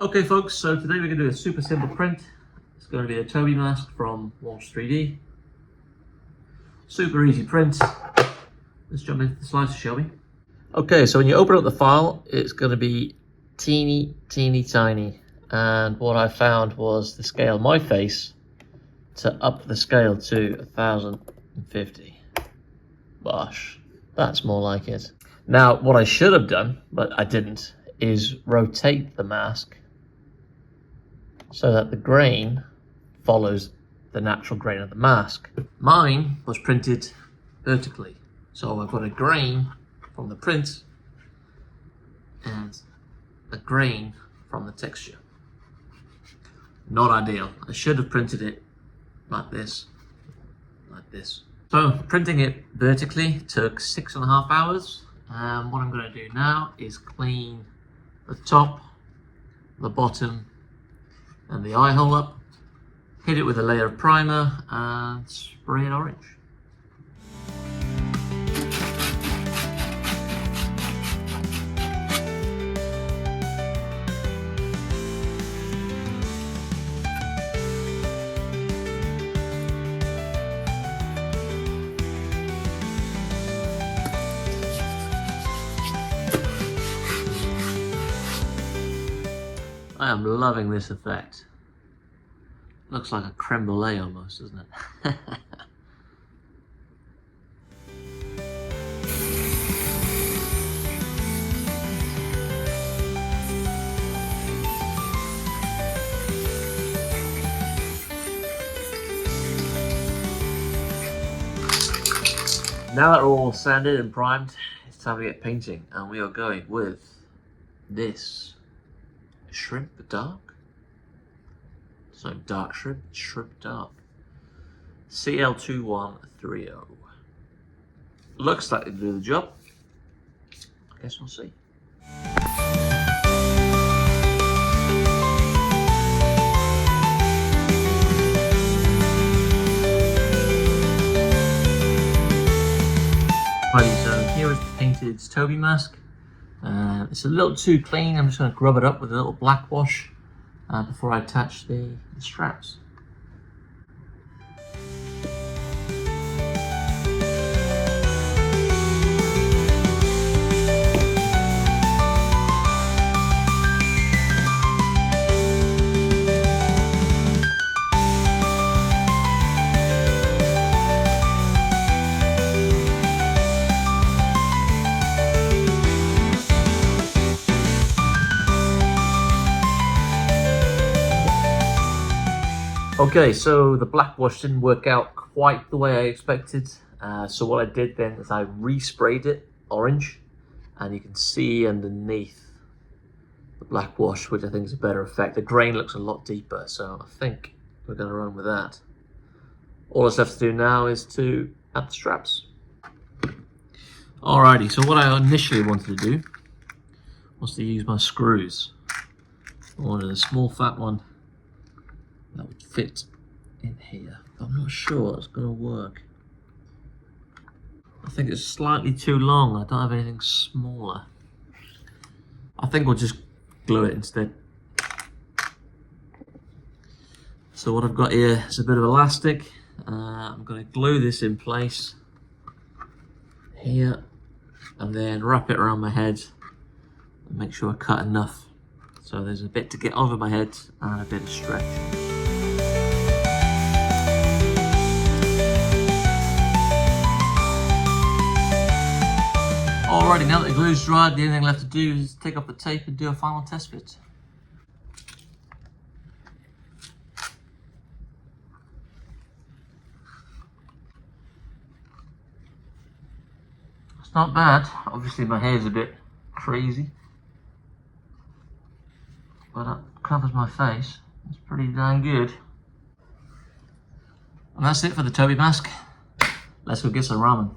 Okay folks, so today we're going to do a super simple print. It's going to be a Tobi mask from Walsh 3D. Super easy print. Let's jump into the slicer, shall we? Okay, so when you open up the file, it's going to be teeny tiny. And what I found was the scale of my face to up the scale to 1050. Gosh, that's more like it. Now, what I should have done, but I didn't, is rotate the mask so that the grain follows the natural grain of the mask. Mine was printed vertically, so I've got a grain from the print and a grain from the texture. Not ideal. I should have printed it like this, So printing it vertically took 6.5 hours. And what I'm going to do now is clean the top, the bottom, and the eye hole up, hit it with a layer of primer, and spray it orange. I am loving this effect. Looks like a creme brulee almost, doesn't it? Now that we're all sanded and primed, it's time to get painting, and we are going with this shrimp dark. So dark shrimp dark. CL2130. Looks like it'll do the job. I guess we'll see. Righty, so here is the painted Tobi mask. It's a little too clean. I'm just going to rub it up with a little Blackwash before I attach the straps. Okay, so the Blackwash didn't work out quite the way I expected. So what I did then is I resprayed it orange, and you can see underneath the Blackwash, which I think is a better effect. The grain looks a lot deeper, so I think we're going to run with that. All that's left to do now is to add the straps. Alrighty, so what I initially wanted to do was to use my screws. I wanted a small fat one that would fit in here. I'm not sure it's going to work. I think it's slightly too long. I don't have anything smaller. I think we'll just glue it instead. So what I've got here is a bit of elastic. I'm going to glue this in place here and then wrap it around my head and make sure I cut enough so there's a bit to get over my head and a bit of stretch. Alrighty, now that the glue's dried, the only thing left to do is take off the tape and do a final test fit. It's not bad. Obviously my hair's a bit crazy, but that covers my face. It's pretty dang good. And that's it for the Tobi mask. Let's go get some ramen.